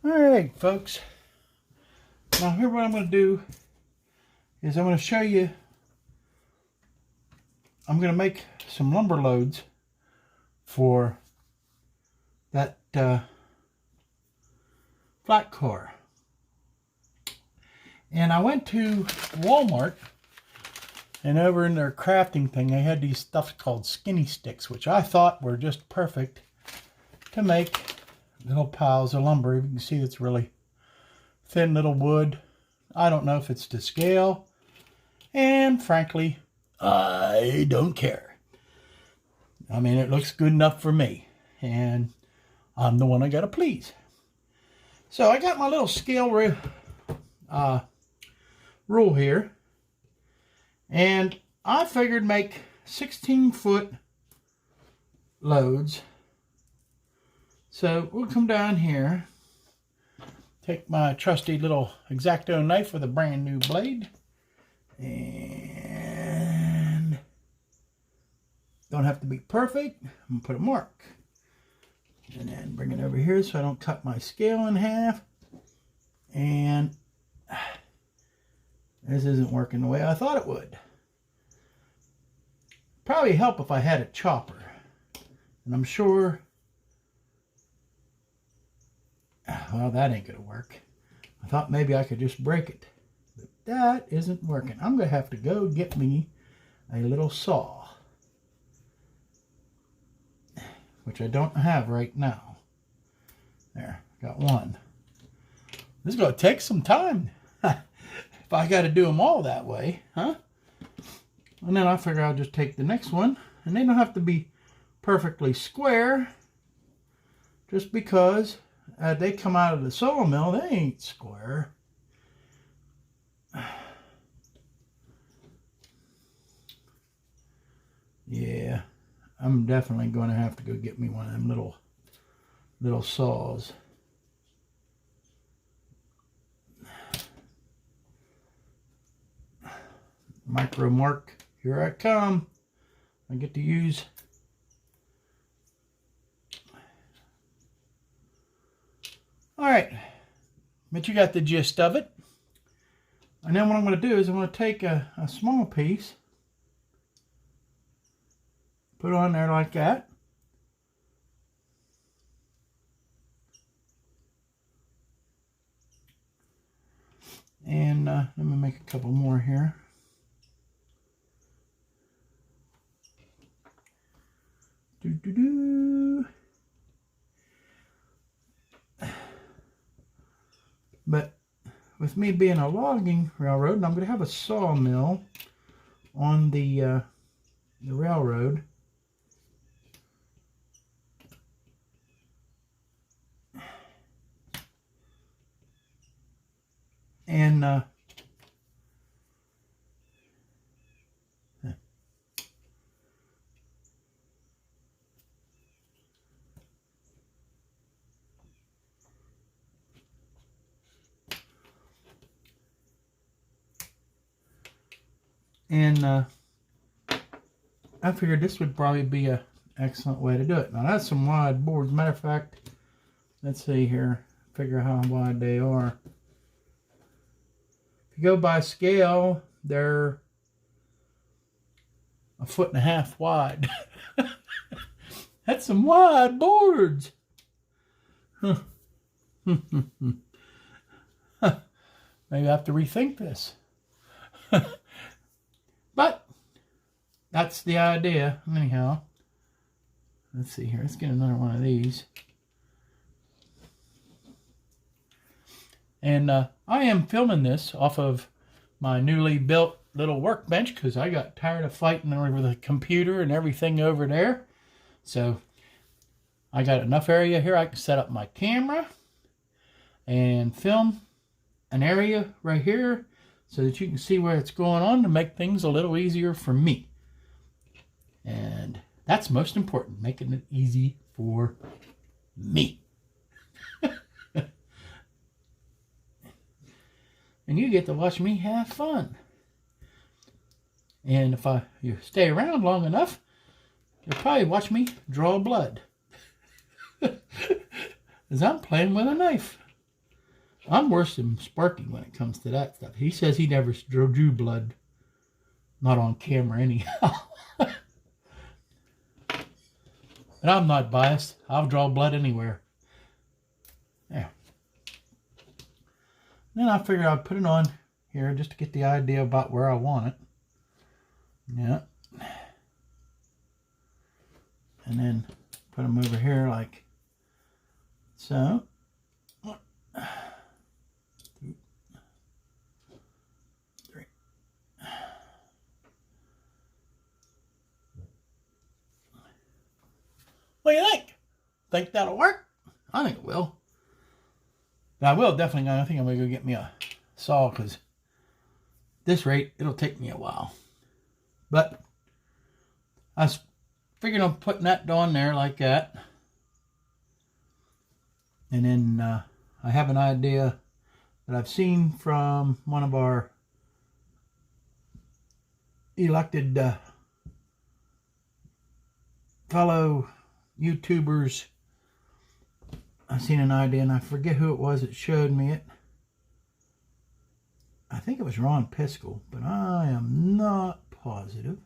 Alright folks, now here what I'm going to do is I'm going to show you, I'm going to make some lumber loads for that flat car. And I went to Walmart, and over in their crafting thing they had these stuff called skinny sticks, which I thought were just perfect to make little piles of lumber. You can see it's really thin little wood. I don't know if it's to scale, and frankly I don't care. I mean, it looks good enough for me, and I'm the one I gotta please. So I got my little scale rule here, and I figured make 16-foot loads. So we'll come down here, take my trusty little X-Acto knife with a brand new blade, and don't have to be perfect. I'm gonna put a mark, and then bring it over here so I don't cut my scale in half. And this isn't working the way I thought it would. Probably help if I had a chopper, and I'm sure, well, that ain't gonna work. I thought maybe I could just break it, but that isn't working. I'm gonna have to go get me a little saw, which I don't have right now. There, got one. This is gonna take some time if I gotta do them all that way, huh? And then I figure I'll just take the next one, and they don't have to be perfectly square, just because they come out of the sawmill, they ain't square. Yeah, I'm definitely going to have to go get me one of them little saws. Micro mark, here I come. I get to use Alright, but you got the gist of it. And then what I'm going to do is I'm going to take a small piece, put it on there like that. And let me make a couple more here. But with me being a logging railroad, and I'm going to have a sawmill on the railroad, and I figured this would probably be an excellent way to do it. Now that's some wide boards. Matter of fact, let's see here, figure how wide they are. If you go by scale, they're 1.5 feet wide. That's some wide boards. Maybe I have to rethink this. But that's the idea. Anyhow, let's see here. Let's get another one of these. And I am filming this off of my newly built little workbench because I got tired of fighting over the computer and everything over there. So I got enough area here. I can set up my camera and film an area right here so that you can see where it's going on to make things a little easier for me. And that's most important, making it easy for me. And you get to watch me have fun. And if you stay around long enough, you'll probably watch me draw blood. As I'm playing with a knife. I'm worse than Sparky when it comes to that stuff. He says he never drew blood. Not on camera anyhow. And I'm not biased. I'll draw blood anywhere. Yeah. Then I figured I'd put it on here just to get the idea about where I want it. Yeah. And then put them over here like so. 1, 2, 3. What do you think? Think that'll work? I think it will. But I will definitely. I think I'm gonna go get me a saw because at this rate it'll take me a while. But I was figuring on putting that on there like that, and then I have an idea that I've seen from one of our elected fellow YouTubers. I seen an idea, and I forget who it was that showed me it. I think it was Ron Piskel, but I am not positive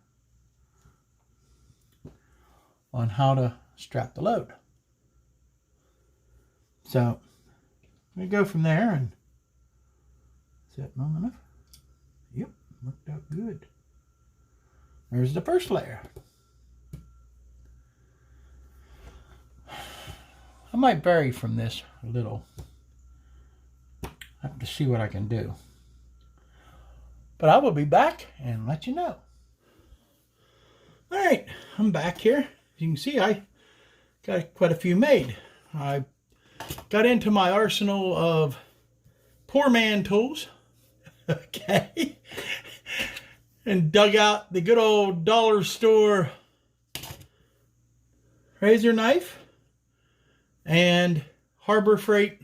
on how to strap the load. So we go from there, and is that long enough? Yep, worked out good. There's the first layer. I might vary from this a little. I have to see what I can do. But I will be back and let you know. Alright, I'm back here. As you can see, I got quite a few made. I got into my arsenal of poor man tools. Okay. And dug out the good old dollar store razor knife and Harbor Freight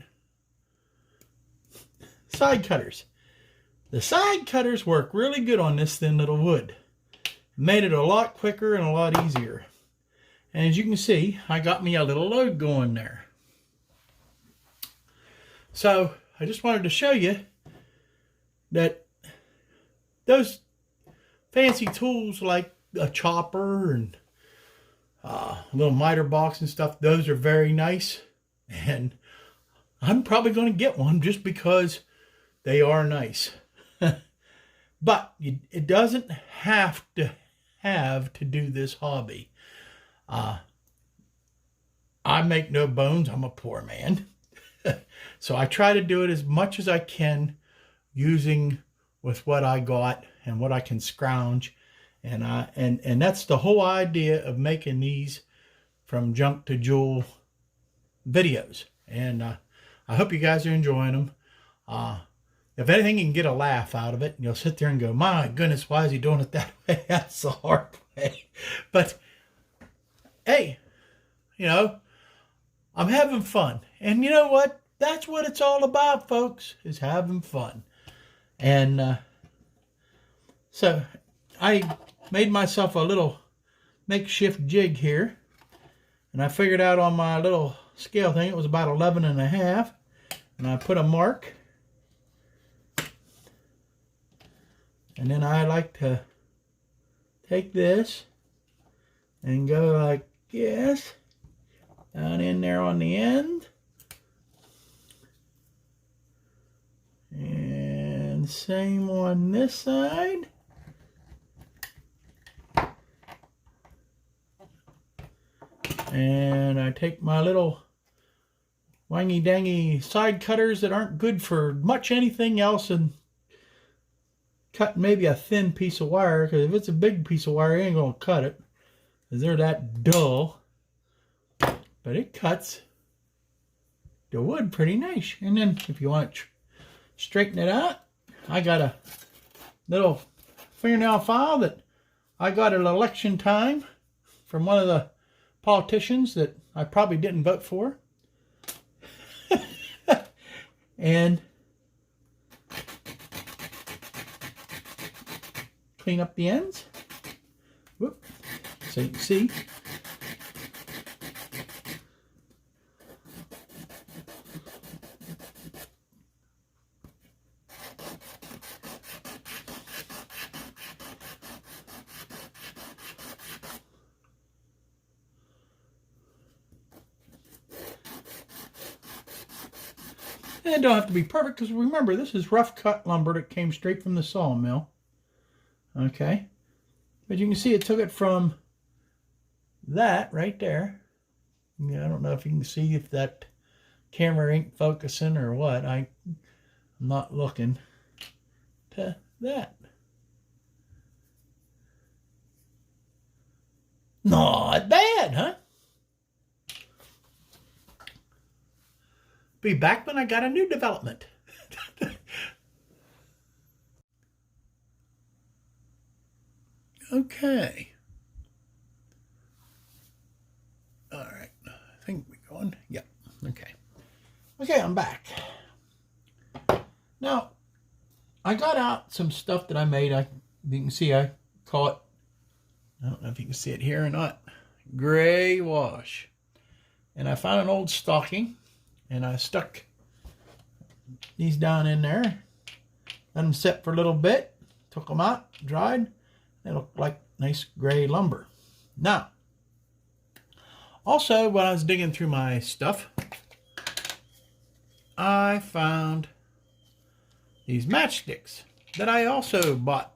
side cutters. The side cutters work really good on this thin little wood. Made it a lot quicker and a lot easier. And as you can see, I got me a little load going there. So I just wanted to show you that those fancy tools like a chopper and a little miter box and stuff, those are very nice. And I'm probably going to get one just because they are nice. But it doesn't have to do this hobby. I make no bones. I'm a poor man. So I try to do it as much as I can using with what I got and what I can scrounge. And that's the whole idea of making these from junk to jewel videos. And I hope you guys are enjoying them. If anything, you can get a laugh out of it. And you'll sit there and go, my goodness, why is he doing it that way? That's the hard way. But, hey, you know, I'm having fun. And you know what? That's what it's all about, folks, is having fun. And so I made myself a little makeshift jig here. And I figured out on my little scale thing, it was about 11.5. And I put a mark. And then I like to take this and go like this, down in there on the end. And same on this side. And I take my little wangy-dangy side cutters that aren't good for much anything else and cut maybe a thin piece of wire, because if it's a big piece of wire, you ain't going to cut it, because they're that dull. But it cuts the wood pretty nice. And then if you want to straighten it out, I got a little fingernail file that I got at election time from one of the politicians that I probably didn't vote for. And clean up the ends. Whoop. So you can see. And it don't have to be perfect, because remember, this is rough cut lumber that came straight from the sawmill. Okay. But you can see it took it from that right there. Yeah, I don't know if you can see if that camera ain't focusing or what. I'm not looking. To that. Not bad, huh? Be back when I got a new development. Okay. All right. I think we're going. Yep. Okay. Okay, I'm back. Now, I got out some stuff that I made. You can see I call it, I don't know if you can see it here or not, gray wash. And I found an old stocking, and I stuck these down in there. Let them sit for a little bit. Took them out, dried. They look like nice gray lumber. Now, also when I was digging through my stuff, I found these matchsticks that I also bought.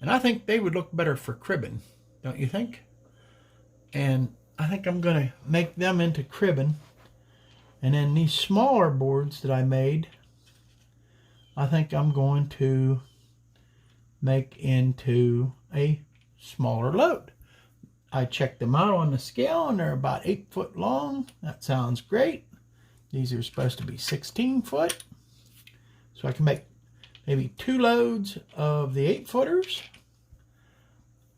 And I think they would look better for cribbing, don't you think? And I think I'm going to make them into cribbing. And then these smaller boards that I made, I think I'm going to make into a smaller load. I checked them out on the scale, and they're about 8 foot long. That sounds great. These are supposed to be 16 foot. So I can make maybe 2 loads of the 8-footers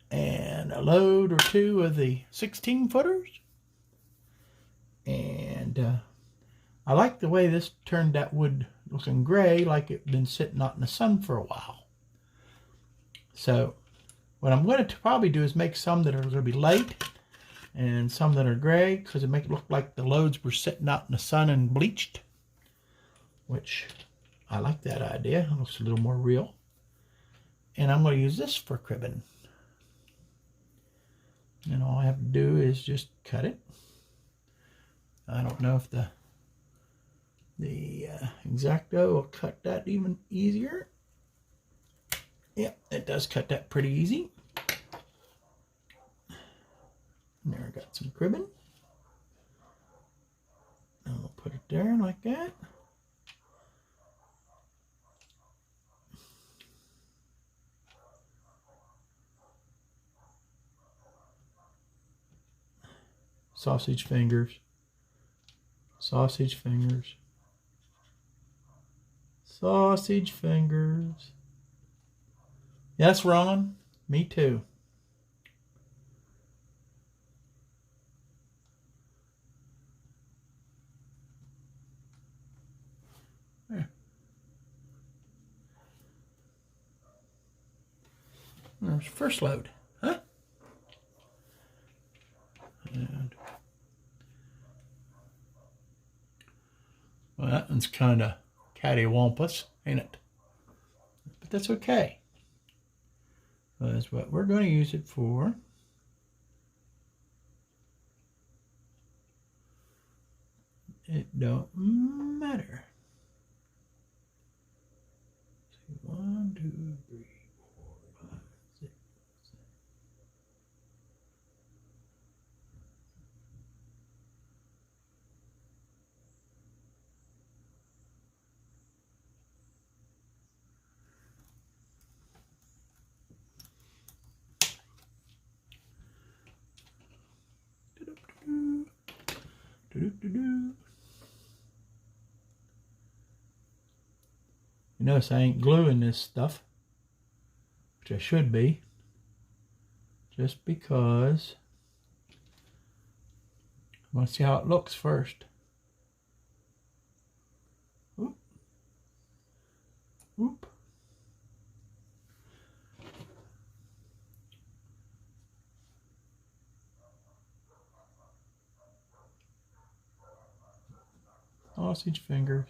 and a load or 2 of the 16-footers. And I like the way this turned that wood looking gray, like it'd been sitting out in the sun for a while. So what I'm going to probably do is make some that are going to be light and some that are gray, because it make it look like the loads were sitting out in the sun and bleached, which I like that idea. It looks a little more real. And I'm going to use this for cribbing. And all I have to do is just cut it. I don't know if the X-Acto will cut that even easier. Yep, it does cut that pretty easy. And there I got some cribbing. And we'll put it there like that. Sausage fingers. Sausage fingers. Sausage fingers. Yes, Ron. Me too. There. There's first load. Huh? And, well, that one's kind of cattywampus, ain't it? But that's okay. That's what we're going to use it for. It don't matter. 1, 2, 3, 4, 5, 6, 7. You notice I ain't gluing this stuff, which I should be, just because I want to see how it looks first. Oop. Oop. Sausage fingers.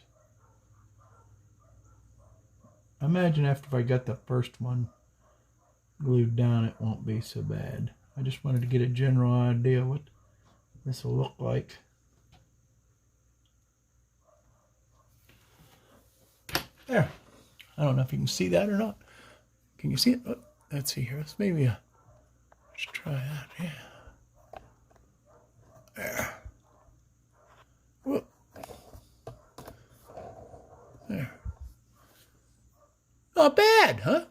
I imagine after I got the first one glued down, it won't be so bad. I just wanted to get a general idea what this will look like. I don't know if you can see that or not. Can you see it? Oh, let's see here. Let's try that. Yeah. There. Whoop. There. Not bad, huh?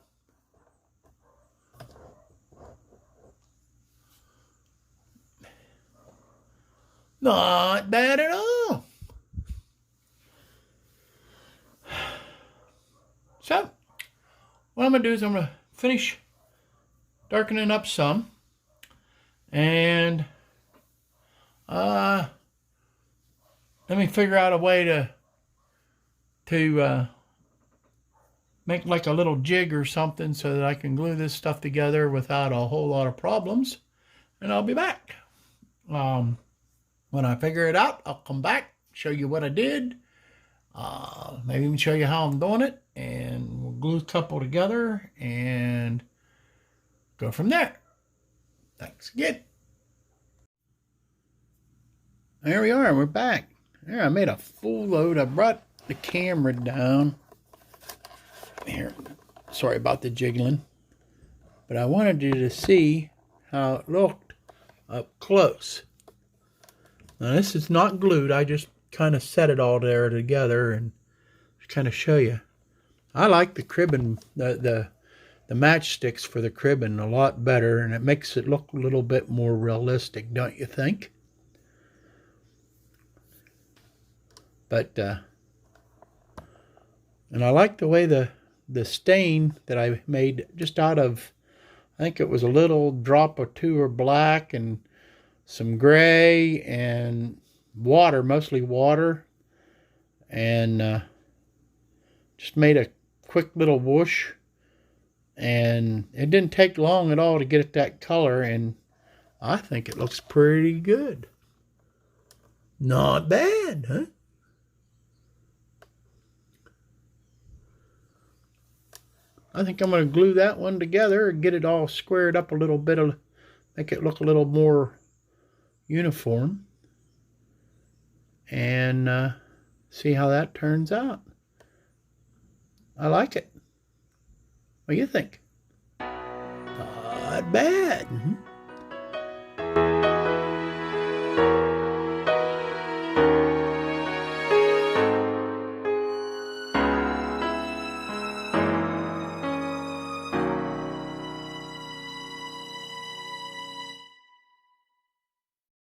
Not bad at all. So, what I'm going to do is I'm going to finish darkening up some. And let me figure out a way to make like a little jig or something so that I can glue this stuff together without a whole lot of problems. And I'll be back. When I figure it out, I'll come back, show you what I did. Maybe even show you how I'm doing it. And we'll glue a couple together and go from there. Thanks again. There we are. We're back. There, I made a full load. I brought the camera down. Here. Sorry about the jiggling. But I wanted you to see how it looked up close. Now this is not glued. I just kind of set it all there together and kind of show you. I like the cribbing, the matchsticks for the cribbing a lot better, and it makes it look a little bit more realistic, don't you think? But and I like the way the stain that I made just out of, I think it was a little drop or two of black and some gray and water, mostly water, and just made a quick little whoosh, and it didn't take long at all to get it that color, and I think it looks pretty good. Not bad, huh? I think I'm going to glue that one together and get it all squared up a little bit, make it look a little more uniform, and see how that turns out. I like it. What do you think? Not bad.